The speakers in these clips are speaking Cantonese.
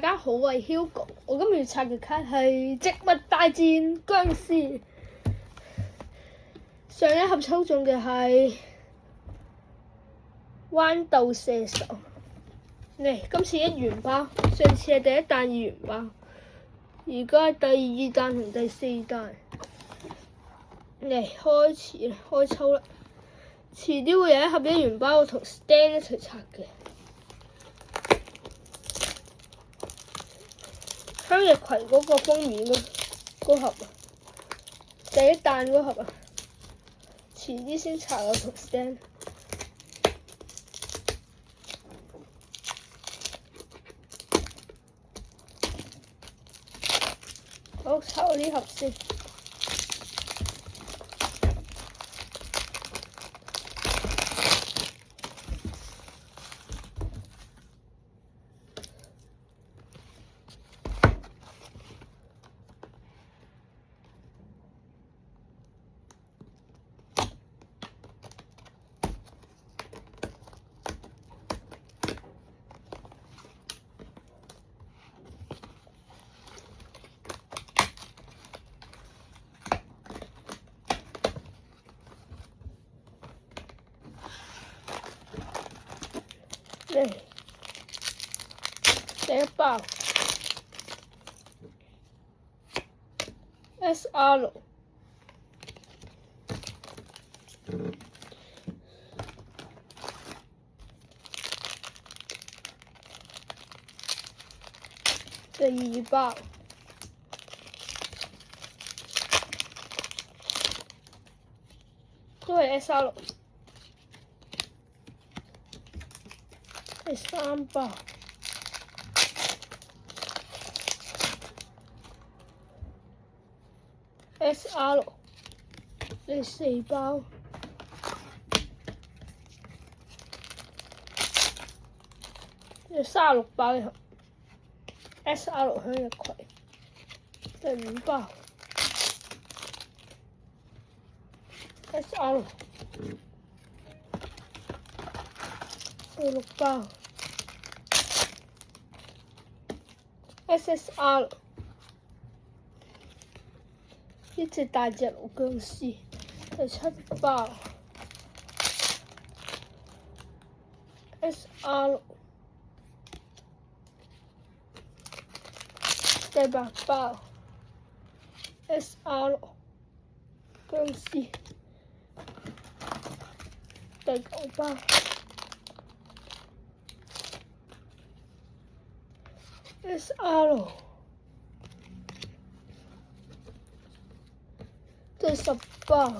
大家好，我係 Hugo，我今日要拆嘅卡係《植物大戰僵屍》。上一盒抽中嘅係豌豆射手，嚟今次1元包，上次係第一彈2元包，而家係第2彈同第4彈。嚟開始啦，開抽啦！遲啲會有一盒1元包，我同 Stan 一齊拆嘅。向日葵嗰個封面嗰盒啊，第一彈嗰盒啊，遲啲先拆我同 Stan。好，拆我呢盒先。嚟第一包 SR， 第2包都係 SR， 第3包SR， 第4包有36包嘅盒 SR 向日葵，第5包 SR， 第6包 SSR， 一隻大隻老僵屍，第7包 SR， 第8包 SR 僵屍，第9包 SR， 第10包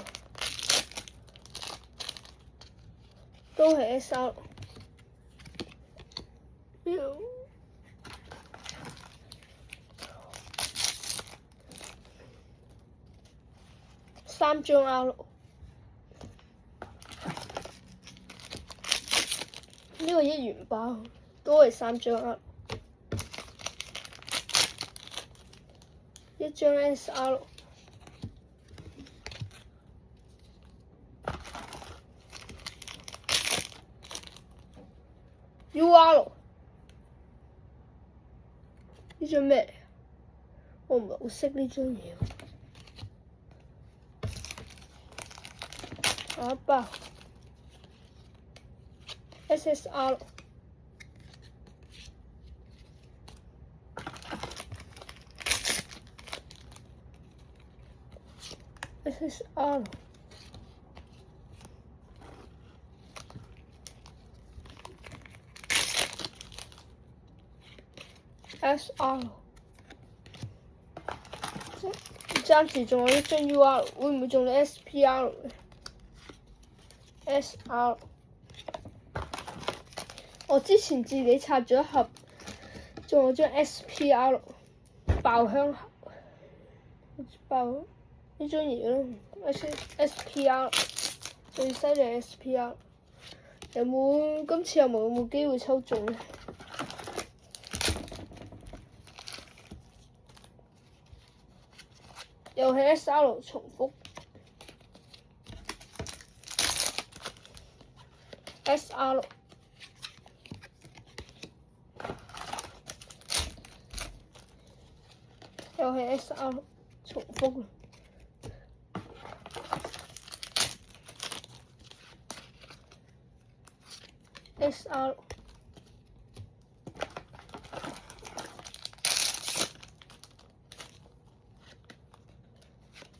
都係 SR， 3張 R， 呢個1元包都係3張 R， 1張 SR， UR， 呢張咩嚟？我唔係好識呢張嘢。下一包 SSR， SSR， SR， 暫時仲有1張 UR， 會唔會仲有 SPR SR， 我之前自己拆咗一盒，仲有張 SPR 爆香盒，爆呢張嘢咯 ，SPR 最犀利 SPR， 今次有冇機會抽中咧？又係 SR 重複。SR，又係 SR 重複。SR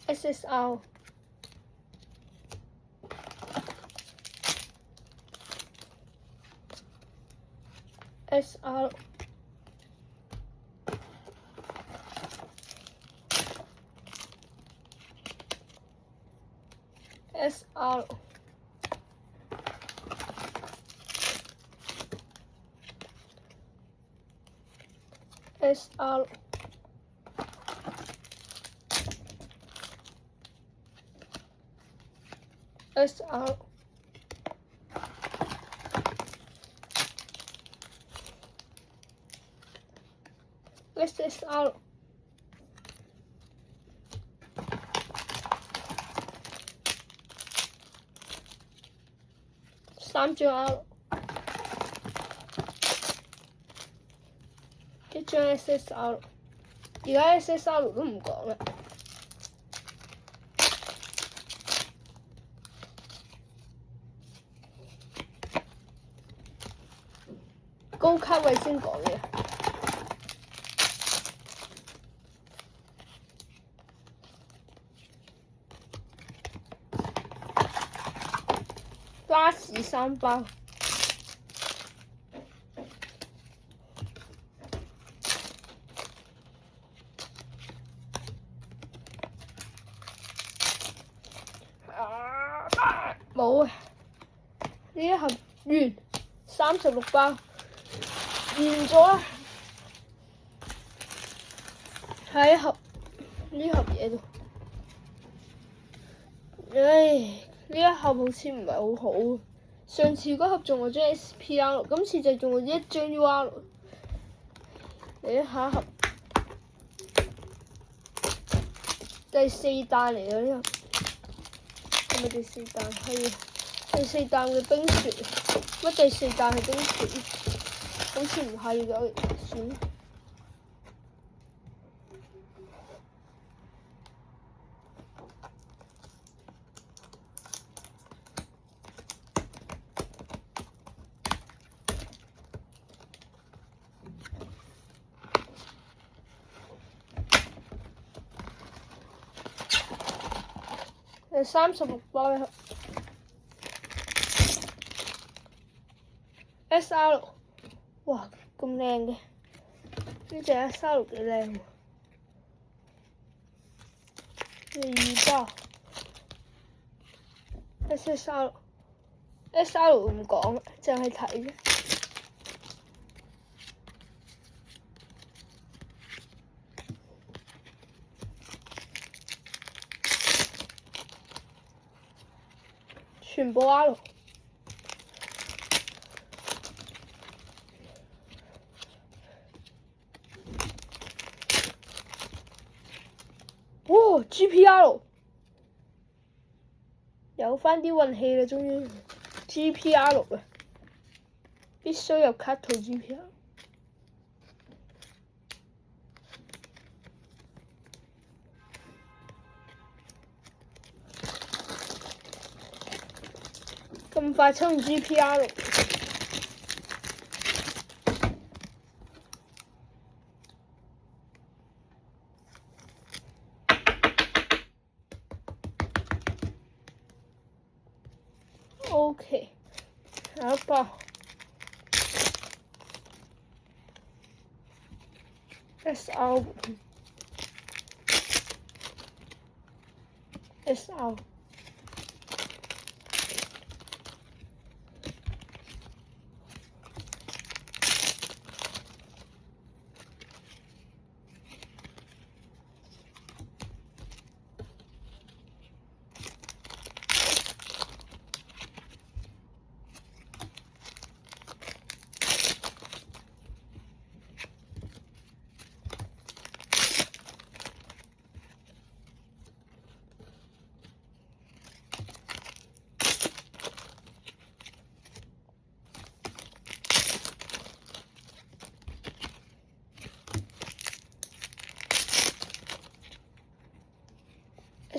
SSR SR SR SR SR SSR三張 R 一張 SSR， 而家 SSR 都唔講啦。高卡位先講嘅。巴士3包。冇啊！呢一盒完36包，完咗啦。喺一盒呢盒嘢度，唉，呢一盒好似唔係好好。上次嗰盒仲有張 SPR， 今次就仲有一張 UR。嚟下一盒，第4彈嚟嘅呢盒。係咪第4彈？係啊，第4彈嘅冰雪。乜第4彈係冰雪？好似唔係㗎，算。係36包一盒。SR， 哇咁靚嘅，呢隻 SR 幾靚喎。2包 SSR 唔講，淨係睇啫。全部 R。哇 GPR 有返啲運氣啦，終於 GPR 啊！必須有卡套 GPR。咁快抽完 GPR。OK， 下一包 SR SR。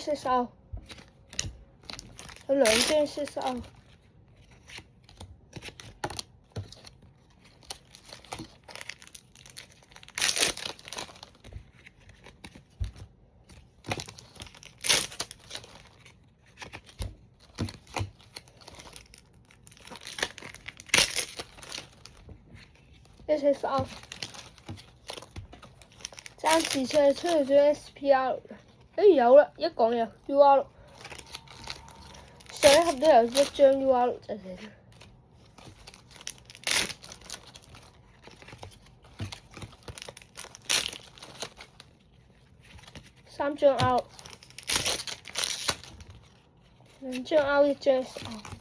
SSR，有2張 SSR。SSR， 暫時出咗張 SPR 嘅，有啦，一講有 UR， 上一盒都有一張 UR 就係啦，3張 R， 2張 R， 1張 SR。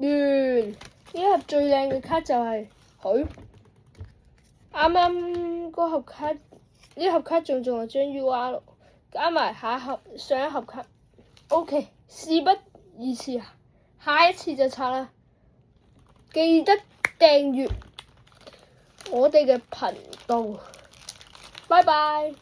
完，呢盒最靚嘅卡就係佢。啱啱嗰盒卡，呢盒卡仲有張 UR， 加埋上一盒卡。OK， 事不宜遲，下一次就拆啦。記得訂閱我哋嘅頻道。拜拜。